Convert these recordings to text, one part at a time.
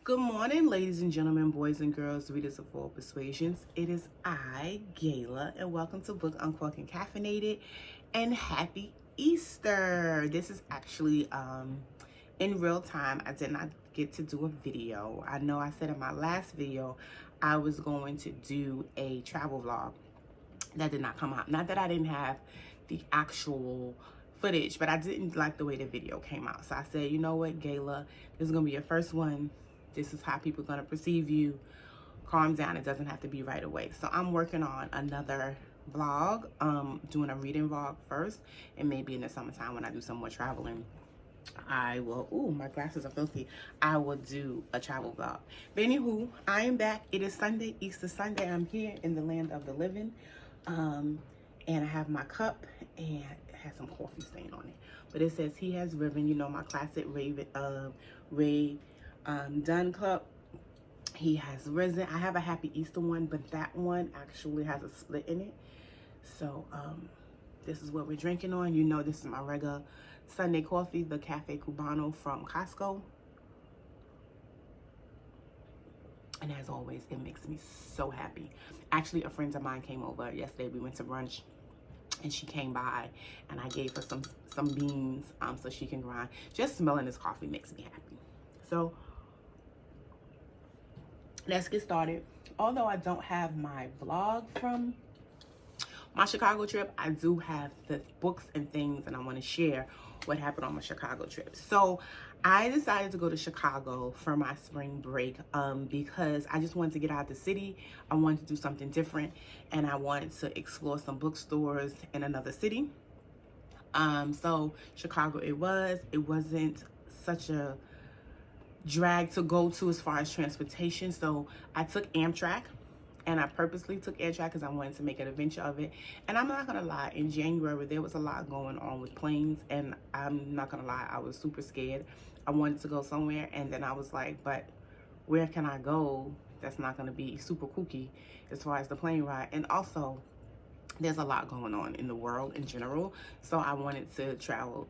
Good morning, ladies and gentlemen, boys and girls, readers of all persuasions. It is I, Gayla, and welcome to Book Uncorked and Caffeinated, and happy Easter. This is actually in real time. I did not get to do a video. I know I said in my last video I was going to do a travel vlog. That did not come out. Not that I didn't have the actual footage, but I didn't like the way the video came out. So I said, you know what, Gayla, this is gonna be your first one. This is how people are gonna perceive you. Calm down, it doesn't have to be right away. So I'm working on another vlog, doing a reading vlog first, and maybe in the summertime when I do some more traveling, I will, ooh, my glasses are filthy. I will do a travel vlog. But anywho, I am back. It is Sunday, Easter Sunday. I'm here in the land of the living. And I have my cup, and it has some coffee stain on it. But it says he has riven, you know, my classic Ray Dunn cup. He has risen. I have a Happy Easter one, but that one actually has a split in it. So this is what we're drinking on. You know, this is my regular Sunday coffee, the Cafe Cubano from Costco. And as always, it makes me so happy. Actually, a friend of mine came over yesterday. We went to brunch, and she came by, and I gave her some beans so she can grind. Just smelling this coffee makes me happy. So let's get started. Although I don't have my vlog from my Chicago trip, I do have the books and things, and I want to share what happened on my Chicago trip. So I decided to go to Chicago for my spring break because I just wanted to get out of the city. I wanted to do something different, and I wanted to explore some bookstores in another city. So Chicago it wasn't such a drag to go to as far as transportation. So I took Amtrak, and I purposely took Amtrak because I wanted to make an adventure of it. And I'm not gonna lie, in January there was a lot going on with planes, and I'm not gonna lie, I was super scared. I wanted to go somewhere, and then I was like, but where can I go that's not gonna be super kooky as far as the plane ride? And also, there's a lot going on in the world in general, so I wanted to travel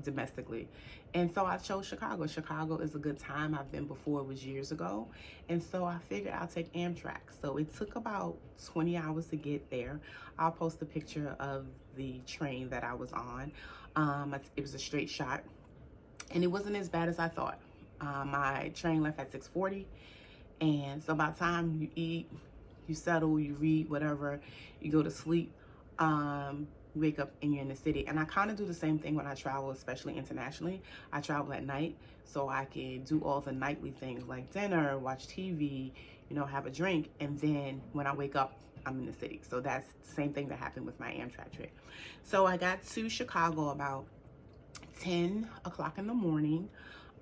domestically. And so I chose Chicago. Chicago is a good time. I've been before, it was years ago. And so I figured I'll take Amtrak. So it took about 20 hours to get there. I'll post a picture of the train that I was on. It was a straight shot, and it wasn't as bad as I thought. My train left at 6:40. And so by the time you eat, you settle, you read, whatever, you go to sleep, wake up and you're in the city. And I kind of do the same thing when I travel, especially internationally. I travel at night so I can do all the nightly things like dinner, watch TV, you know, have a drink, and then when I wake up, I'm in the city. So that's the same thing that happened with my Amtrak trip. So I got to Chicago about 10 o'clock in the morning.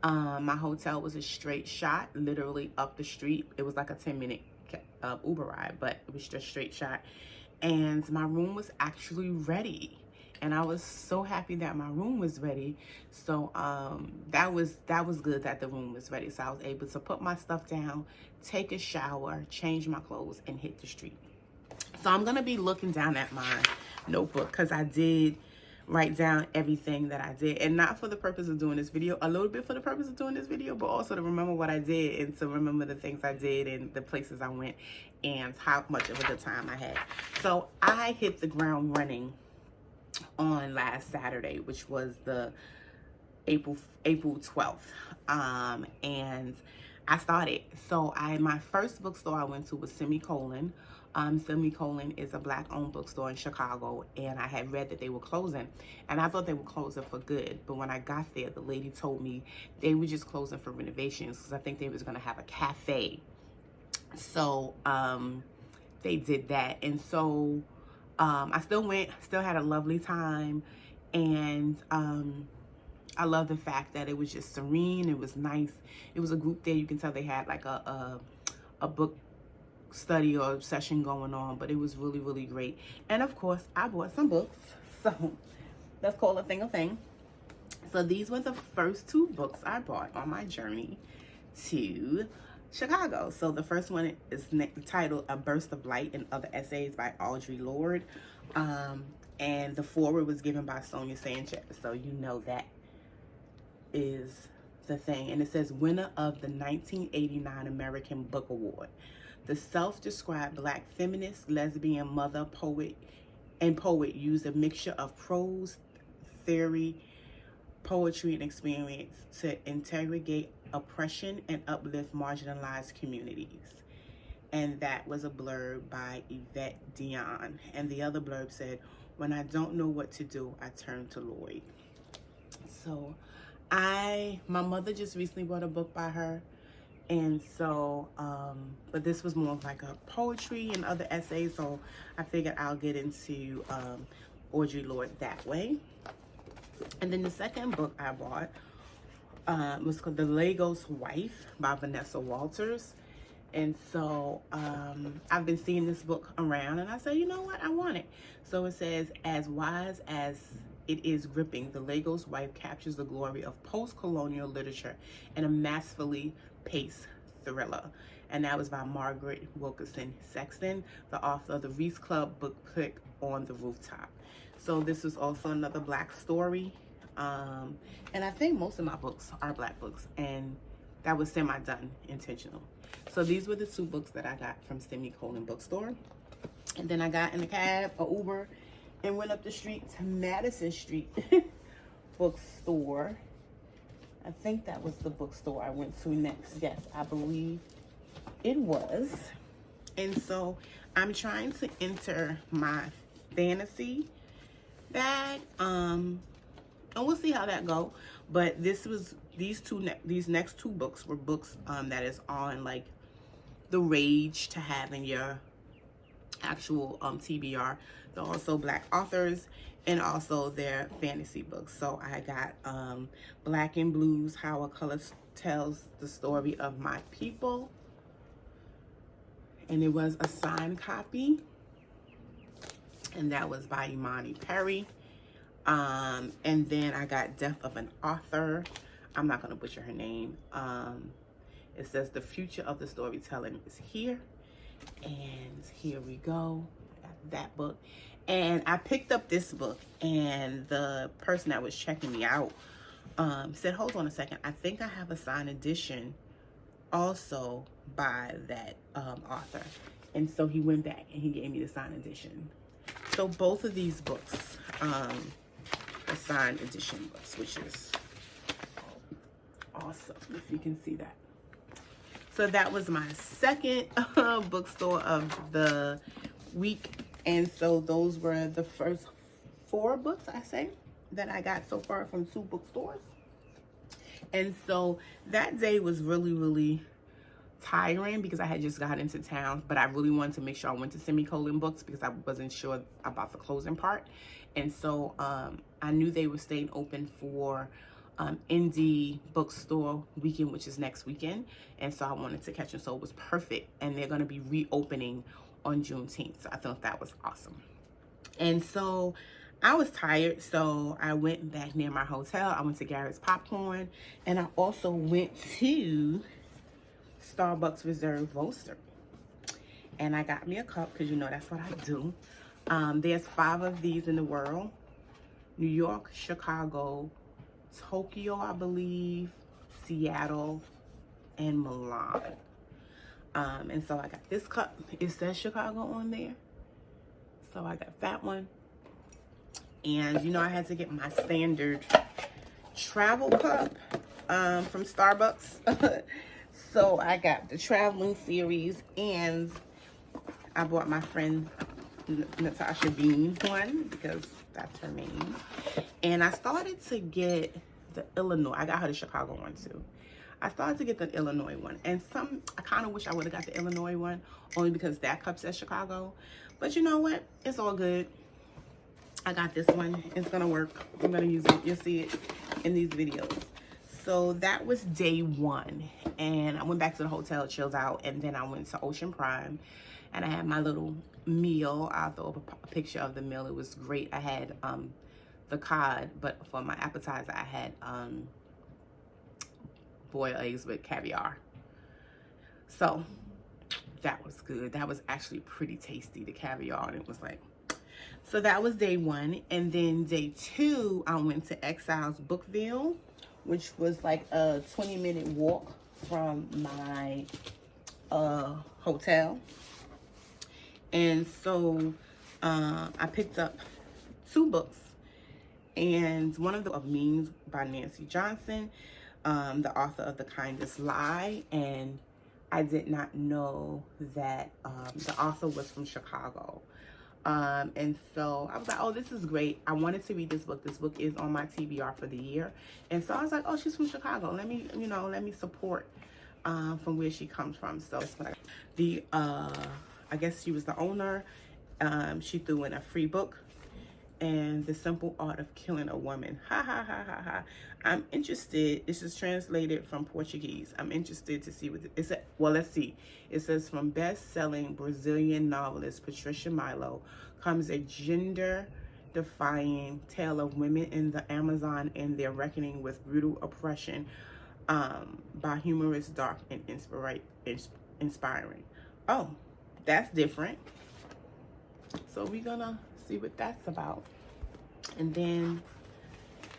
My hotel was a straight shot, literally up the street. It was like a 10-minute Uber ride, but it was just straight shot. And my room was actually ready, and I was so happy that my room was ready. So that was good that the room was ready. So I was able to put my stuff down, take a shower, change my clothes, and hit the street. So I'm gonna be looking down at my notebook because I did write down everything that I did, and not for the purpose of doing this video, a little bit for the purpose of doing this video, but also to remember what I did and to remember the things I did and the places I went and how much of a good time I had. So I hit the ground running on last Saturday, which was the April 12th, and I started. So my first bookstore I went to was Semicolon. Semicolon is a Black-owned bookstore in Chicago, and I had read that they were closing, and I thought they were closing for good. But when I got there, the lady told me they were just closing for renovations because I think they was going to have a cafe. So they did that, and so I still went, still had a lovely time, and I love the fact that it was just serene. It was nice. It was a group there. You can tell they had like a book study or session going on, but it was really, really great. And of course, I bought some books. So let's call a thing a thing. So these were the first two books I bought on my journey to Chicago. So the first one is titled A Burst of Light and Other Essays by Audre Lorde. And the foreword was given by Sonia Sanchez. So you know that is the thing, and it says winner of the 1989 American Book Award. The self-described Black feminist, lesbian, mother, poet used a mixture of prose, theory, poetry, and experience to interrogate oppression and uplift marginalized communities. And that was a blurb by Yvette Dion. And the other blurb said, when I don't know what to do, I turn to Lloyd. So my mother just recently bought a book by her. And so, but this was more of like a poetry and other essays. So I figured I'll get into Audre Lorde that way. And then the second book I bought was called The Lagos Wife by Vanessa Walters. And so I've been seeing this book around, and I said, you know what, I want it. So it says, as wise as it is gripping, The Lagos Wife captures the glory of post-colonial literature in a masterfully paced thriller. And that was by Margaret Wilkinson Sexton, the author of the Reese Club book Click on the Rooftop. So this is also another Black story. And I think most of my books are Black books, and that was semi-done intentional. So these were the two books that I got from Semicolon Bookstore. And then I got in a cab, a Uber, and went up the street to Madison Street bookstore. I think that was the bookstore I went to next. Yes, I believe it was. And so I'm trying to enter my fantasy bag. And we'll see how that go. But these next two books were books that is on like the rage to have in your actual TBR. They're also Black authors and also their fantasy books. So I got Black and Blues, How a Color Tells the Story of My People. And it was a signed copy. And that was by Imani Perry. And then I got Death of an Author. I'm not going to butcher her name. It says The Future of the Storytelling is Here. And here we go. I got that book. And I picked up this book, and the person that was checking me out said, hold on a second. I think I have a signed edition also by that author. And so he went back and he gave me the signed edition. So both of these books are signed edition books, which is awesome, if you can see that. So that was my second bookstore of the week. And so those were the first 4 books, I say, that I got so far from 2 bookstores. And so that day was really, really tiring because I had just got into town, but I really wanted to make sure I went to Semicolon Books because I wasn't sure about the closing part. And so I knew they were staying open for indie bookstore weekend, which is next weekend. And so I wanted to catch them. So it was perfect. And they're going to be reopening on Juneteenth. So I thought that was awesome. And so I was tired. So I went back near my hotel. I went to Garrets Popcorn. And I also went to Starbucks Reserve Roaster. And I got me a cup because, you know, that's what I do. There's 5 of these in the world. New York, Chicago, Tokyo, I believe, Seattle, and Milan. And so I got this cup. It says Chicago on there. So I got that one. And, you know, I had to get my standard travel cup from Starbucks. So I got the traveling series, and I bought my friend Natasha Bean one because that's her name. And I started to get the Illinois. I got her the Chicago one too. I started to get the Illinois one. And I kind of wish I would have got the Illinois one only because that cup says Chicago. But you know what? It's all good. I got this one. It's going to work. I'm going to use it. You'll see it in these videos. So that was day 1. And I went back to the hotel, chilled out. And then I went to Ocean Prime. And I had my little meal. I'll throw up a picture of the meal. It was great. I had the cod, but for my appetizer, I had boiled eggs with caviar. So that was good. That was actually pretty tasty, the caviar. And it was like, so that was day 1. And then day 2, I went to Exiles Bookville, which was like a 20-minute walk from my hotel. And so I picked up 2 books, and one of them of Means by Nancy Johnson, the author of The Kindest Lie. And I did not know that the author was from Chicago. And so I was like, oh, this is great. I wanted to read this book. This book is on my TBR for the year. And so I was like, oh, she's from Chicago. Let me support from where she comes from. So I guess she was the owner. She threw in a free book, and The Simple Art of Killing a Woman. Ha ha ha ha ha. I'm interested. This is translated from Portuguese. I'm interested to see what it says. Well, let's see. It says, from best-selling Brazilian novelist Patricia Milo comes a gender-defying tale of women in the Amazon and their reckoning with brutal oppression, by humorous, dark, and inspiring. Oh, that's different. So we're gonna see what that's about. And then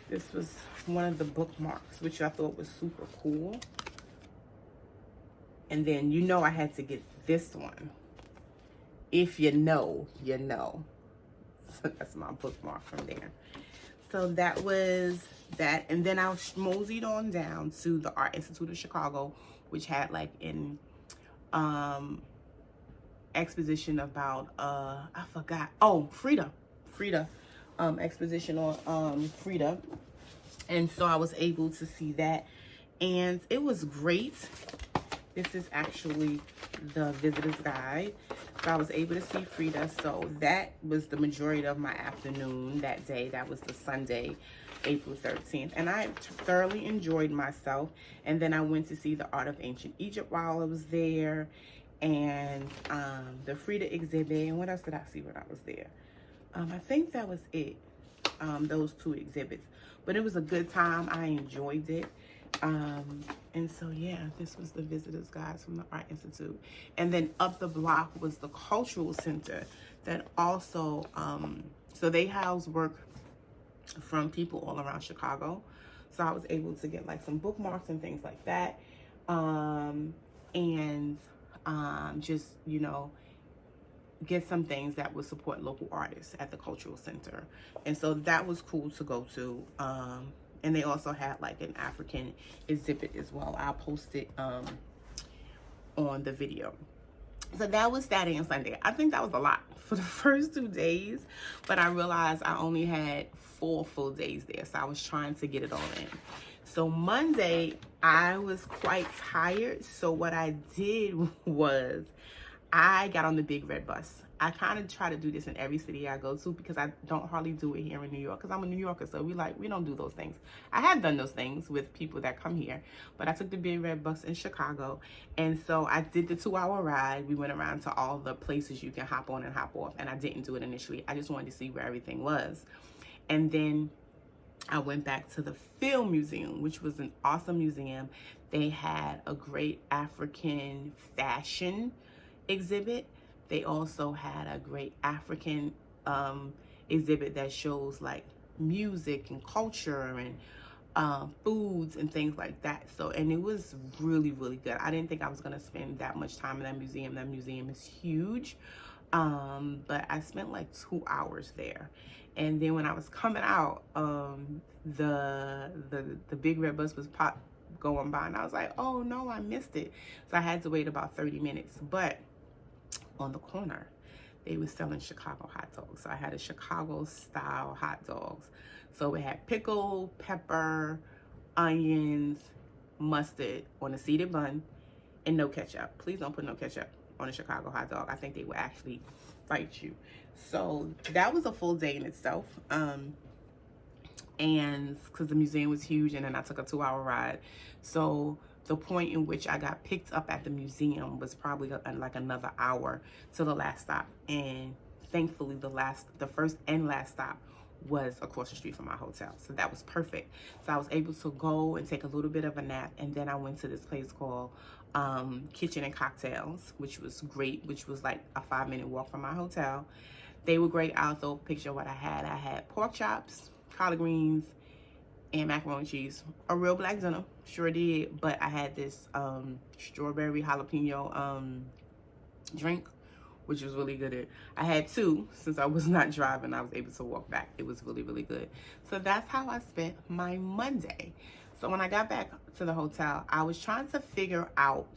this was one of the bookmarks, which I thought was super cool. And then I had to get this one. If you know, you know. So that's my bookmark from there. So that was that. And then I moseyed on down to the Art Institute of Chicago, which had like an exposition about I forgot. Oh, Frida exposition on Frida. And so I was able to see that, and it was great. This is actually the visitor's guide. So I was able to see Frida. So that was the majority of my afternoon that day. That was the Sunday, April 13th. And I thoroughly enjoyed myself. And then I went to see the Art of Ancient Egypt while I was there, and the Frida exhibit. And what else did I see when I was there? I think that was it, those 2 exhibits. But it was a good time. I enjoyed it. And so, yeah, this was the visitor's guide from the Art Institute. And then up the block was the Cultural Center that also, so they house work from people all around Chicago. So I was able to get like some bookmarks and things like that. Just, get some things that would support local artists at the Cultural Center. And so that was cool to go to. And they also had like an African exhibit as well. I'll post it on the video. So that was Saturday and Sunday. I think that was a lot for the first 2 days, but I realized I only had 4 full days there. So I was trying to get it all in. So Monday, I was quite tired. So what I did was I got on the big red bus. I kind of try to do this in every city I go to because I don't hardly do it here in New York because I'm a New Yorker. So we don't do those things. I have done those things with people that come here, but I took the big red bus in Chicago. And so I did the 2-hour ride. We went around to all the places you can hop on and hop off. And I didn't do it initially. I just wanted to see where everything was. And then I went back to the Film Museum, which was an awesome museum. They had a great African fashion exhibit. They also had a great African exhibit that shows like music and culture and foods and things like that. So, and it was really, really good. I didn't think I was gonna spend that much time in that museum. That museum is huge. But I spent like 2 hours there. And then when I was coming out, the big red bus was going by, and I was like, oh no, I missed it. So I had to wait about 30 minutes. But on the corner, they were selling Chicago hot dogs. So I had a Chicago style hot dogs. So it had pickle, pepper, onions, mustard on a seeded bun, and no ketchup. Please don't put no ketchup on a Chicago hot dog. I think they will actually fight you. So that was a full day in itself. And because the museum was huge, and then I took a 2-hour ride. So the point in which I got picked up at the museum was probably like another hour to the last stop. And thankfully the first and last stop was across the street from my hotel. So that was perfect. So I was able to go and take a little bit of a nap. And then I went to this place called Kitchen and Cocktails, which was great, which was like a 5-minute walk from my hotel. They were great. I'll throw a picture of what I had. I had pork chops, collard greens, and macaroni and cheese. A real black dinner, sure did. But I had this strawberry jalapeno drink, which was really good. I had two since I was not driving. I was able to walk back. It was really, really good. So that's how I spent my Monday. So when I got back to the hotel, I was trying to figure out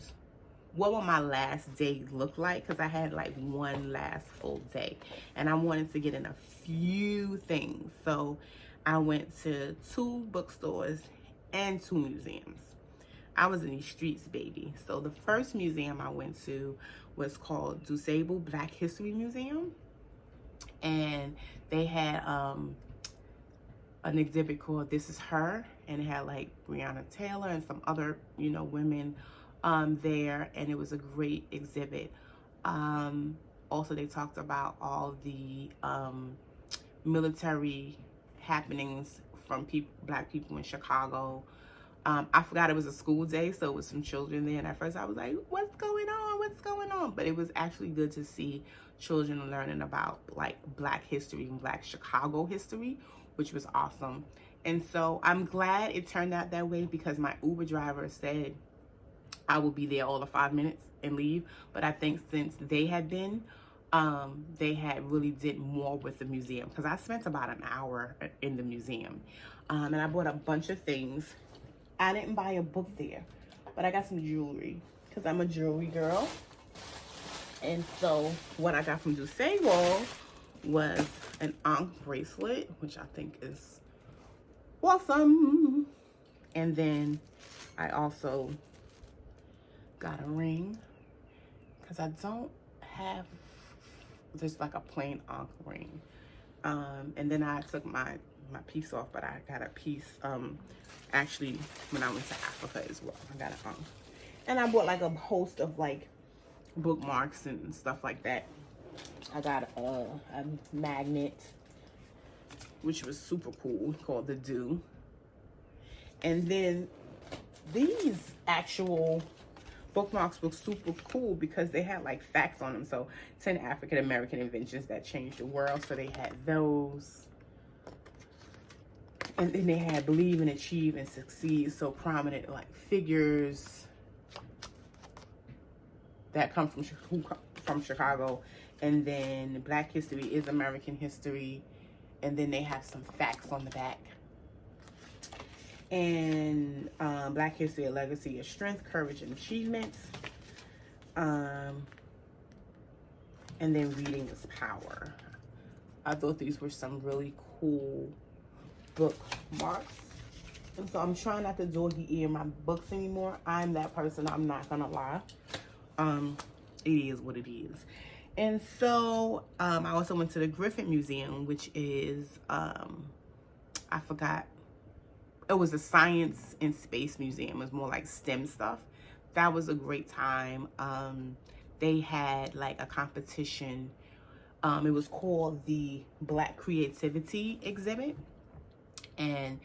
what would my last day look like, because I had like one last full day and I wanted to get in a few things. So I went to 2 bookstores and 2 museums. I was in these streets, baby. So the first museum I went to was called Disabled Black History Museum, and they had an exhibit called This Is Her, and it had like Breonna Taylor and some other, you know, women there, and it was a great exhibit. Also, they talked about all the military happenings from black people in Chicago. I forgot it was a school day, so it was some children there, and at first I was like, what's going on? What's going on? But it was actually good to see children learning about like black history and black Chicago history, which was awesome. And so I'm glad it turned out that way, because my Uber driver said I will be there all of 5 minutes and leave. But I think since they had been, they had really did more with the museum, because I spent about an hour in the museum. And I bought a bunch of things. I didn't buy a book there, but I got some jewelry, because I'm a jewelry girl. And so what I got from Dounuts was an Ankh bracelet, which I think is awesome. And then I also got a ring, because I don't have just like a plain Ankh ring. And then I took my piece off, but I got a piece actually when I went to Africa as well. I got an Ankh. And I bought like a host of like bookmarks and stuff like that. I got a magnet, which was super cool, called the Do. And then these actual bookmarks were super cool because they had like facts on them. So 10 African American inventions that changed the world. So they had those. And then they had Believe and Achieve and Succeed. So prominent like figures that come from Chicago. And then Black History is American History. And then they have some facts on the back. And Black History, a Legacy of Strength, Courage, and Achievements. And then Reading is Power. I thought these were some really cool bookmarks. And so I'm trying not to doggy ear my books anymore. I'm that person, I'm not gonna lie. It is what it is. And so I also went to the Griffith Museum, which is, I forgot. It was a science and space museum. It was more like STEM stuff. That was a great time. They had like a competition. It was called the Black Creativity Exhibit. And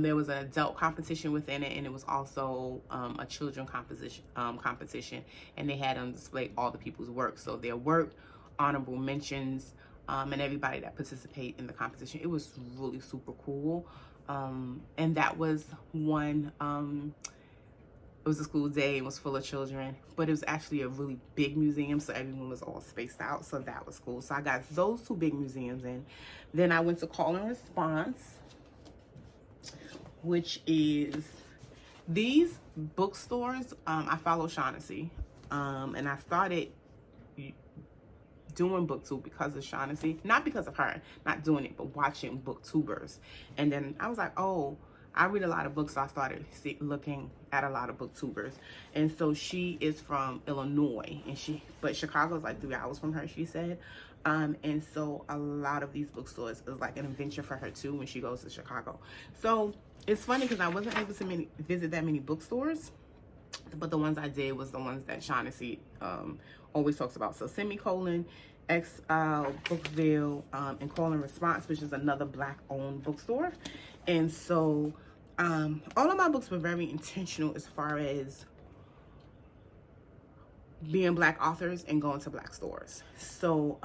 there was an adult competition within it, and it was also a children competition. And they had on display all the people's work. So their work, honorable mentions, and everybody that participated in the competition. It was really super cool. And that was one, it was a school day, it was full of children, but it was actually a really big museum, so everyone was all spaced out, so that was cool. So I got those 2 big museums in. Then I went to Call and Response, which is these bookstores. I follow Shaughnessy, and I started doing booktube because of Shaughnessy, not because of her, not doing it, but watching booktubers. And then I was like, oh, I read a lot of books, so I started looking at a lot of booktubers. And so she is from Illinois, but Chicago's like 3 hours from her, she said. And so a lot of these bookstores is like an adventure for her too when she goes to Chicago. So it's funny because I wasn't able to visit that many bookstores, but the ones I did was the ones that Shaughnessy always talks about. So Semicolon, Bookville, and Call and Response, which is another Black-owned bookstore. And so all of my books were very intentional as far as being Black authors and going to Black stores. So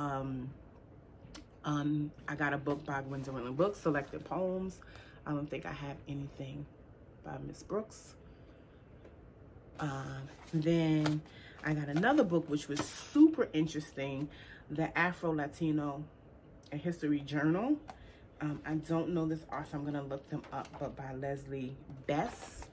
I got a book by Gwendolyn Brooks, Selected Poems. I don't think I have anything by Miss Brooks. Then I got another book which was super interesting, the Afro-Latino History Journal. I don't know this author, I'm gonna look them up, but by Leslie Bess.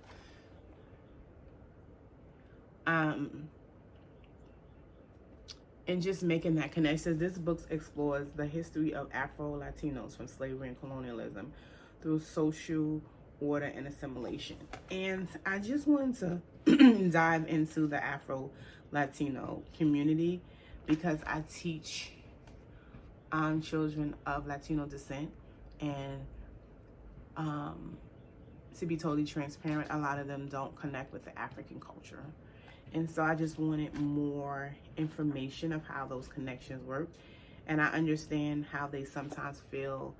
And just making that connection, this book explores the history of Afro-Latinos from slavery and colonialism through social order and assimilation. And I just wanted to dive into the Afro-Latino community because I teach children of Latino descent, and to be totally transparent, a lot of them don't connect with the African culture. And so I just wanted more information of how those connections work. And I understand how they sometimes feel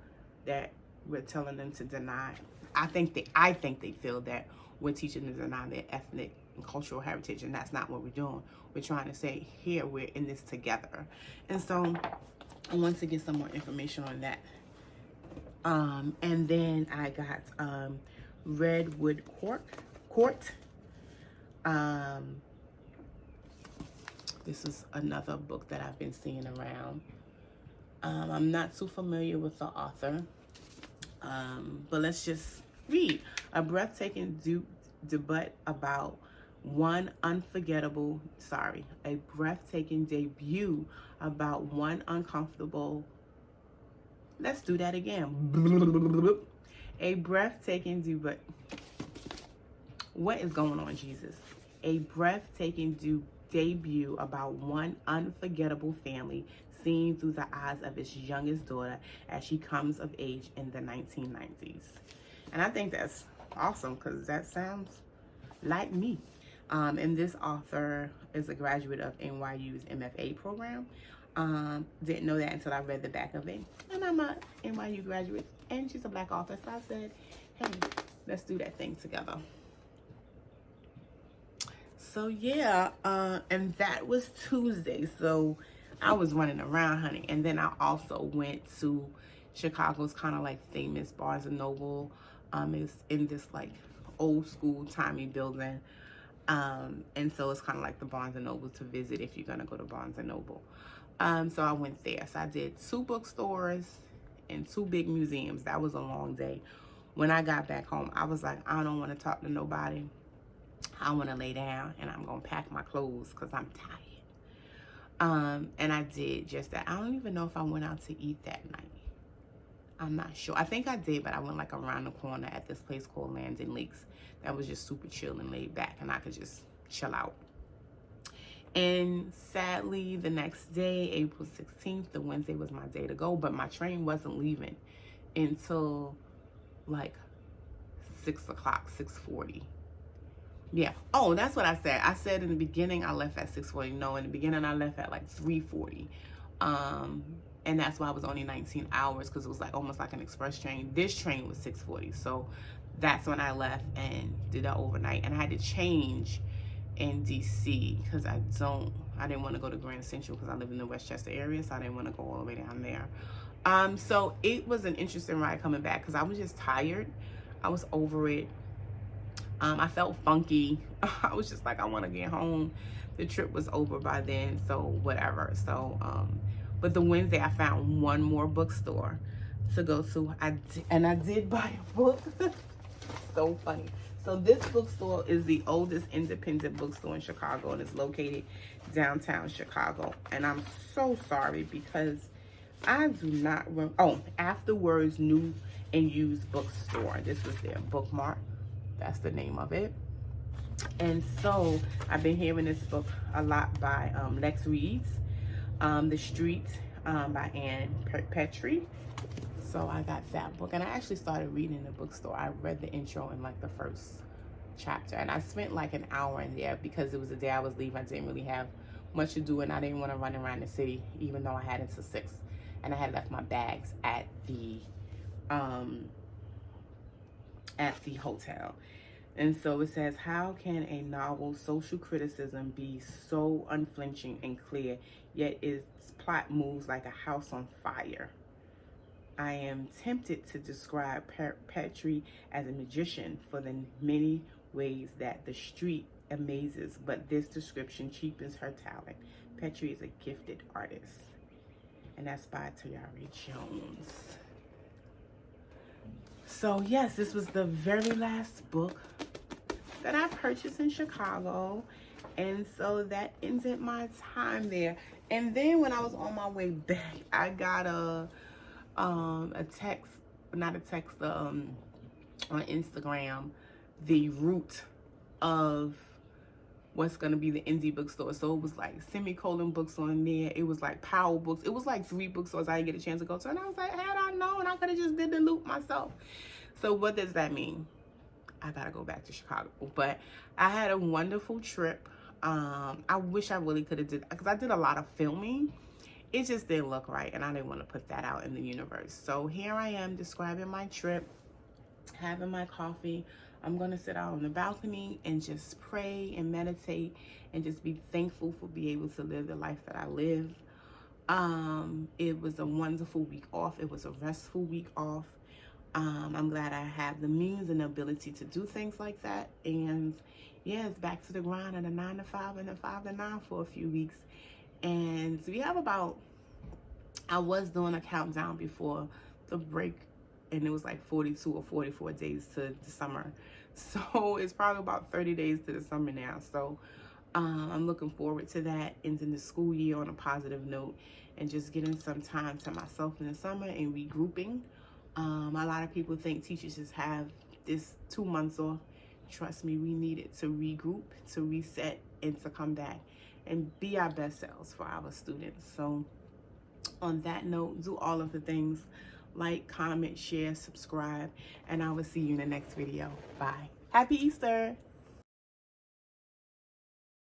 that we're telling them to deny. I think they feel that we're teaching them to deny their ethnic and cultural heritage, and that's not what we're doing. We're trying to say, here, we're in this together. And so I want to get some more information on that. And then I got Redwood Court. This is another book that I've been seeing around. I'm not too familiar with the author, but let's just read. A breathtaking debut about one uncomfortable, a breathtaking debut about one uncomfortable, let's do that again. A breathtaking debut. What is going on, Jesus? A breathtaking debut about one unforgettable family seen through the eyes of its youngest daughter as she comes of age in the 1990s. And I think that's awesome because that sounds like me. And this author is a graduate of NYU's MFA program. Didn't know that until I read the back of it. And I'm a NYU graduate, and she's a Black author. So I said, hey, let's do that thing together. So yeah, and that was Tuesday. So I was running around, honey. And then I also went to Chicago's kind of like famous Barnes and Noble. It's in this like old school timey building. And so it's kind of like the Barnes and Noble to visit if you're gonna go to Barnes and Noble. So I went there. So I did 2 bookstores and 2 big museums. That was a long day. When I got back home, I was like, I don't want to talk to nobody. I want to lay down, and I'm going to pack my clothes because I'm tired. And I did just that. I don't even know if I went out to eat that night. I'm not sure. I think I did, but I went like around the corner at this place called Landon Lakes. That was just super chill and laid back, and I could just chill out. And sadly, the next day, April 16th, the Wednesday was my day to go, but my train wasn't leaving until like 6 o'clock, 6:40. Yeah. Oh, that's what I said. I said in the beginning I left at 6:40. No, in the beginning I left at like 3:40. And that's why I was only 19 hours because it was like almost like an express train. This train was 6:40. So that's when I left and did that overnight. And I had to change in DC because I didn't want to go to Grand Central because I live in the Westchester area, so I didn't want to go all the way down there. So it was an interesting ride coming back because I was just tired. I was over it. I felt funky. I was just like, I want to get home. The trip was over by then, so whatever. So, but the Wednesday I found one more bookstore to go to. I did buy a book. So funny. So this bookstore is the oldest independent bookstore in Chicago, and it's located downtown Chicago. And I'm so sorry because I do not remember. Oh, Afterwards New and Used Bookstore. This was their bookmark. That's the name of it. And so I've been hearing this book a lot by Lex Reads, The Street by Anne Petrie. So I got that book, and I actually started reading in the bookstore. I read the intro in like the first chapter, and I spent like an hour in there because it was the day I was leaving. I didn't really have much to do, and I didn't want to run around the city, even though I had until 6, and I had left my bags at the hotel. And so it says, how can a novel's social criticism be so unflinching and clear, yet its plot moves like a house on fire? I am tempted to describe Petrie as a magician for the many ways that the street amazes, but this description cheapens her talent. Petrie is a gifted artist. And that's by Tayari Jones. So yes, this was the very last book that I purchased in Chicago. And so that ended my time there. And then when I was on my way back, I got a text, not a text, on Instagram, the route of what's going to be the indie bookstore. So it was like Semicolon Books on there. It was like Power Books. It was like 3 bookstores I didn't get a chance to go to. And I was like, had I known, I could have just did the loop myself. So what does that mean? I got to go back to Chicago. But I had a wonderful trip. I wish I really could have did, because I did a lot of filming. It just didn't look right. And I didn't want to put that out in the universe. So here I am describing my trip, having my coffee. I'm going to sit out on the balcony and just pray and meditate and just be thankful for being able to live the life that I live. It was a wonderful week off. It was a restful week off. I'm glad I have the means and the ability to do things like that. And yeah, it's back to the grind of the 9 to 5 and the 5 to 9 for a few weeks. And we have about, I was doing a countdown before the break, and it was like 42 or 44 days to the summer. So it's probably about 30 days to the summer now. So I'm looking forward to that, ending the school year on a positive note and just getting some time to myself in the summer and regrouping. A lot of people think teachers just have this 2 months off. Trust me, we need it to regroup, to reset, and to come back and be our best selves for our students. So on that note, do all of the things. Like, comment, share, subscribe, and I will see you in the next video. Bye. Happy Easter.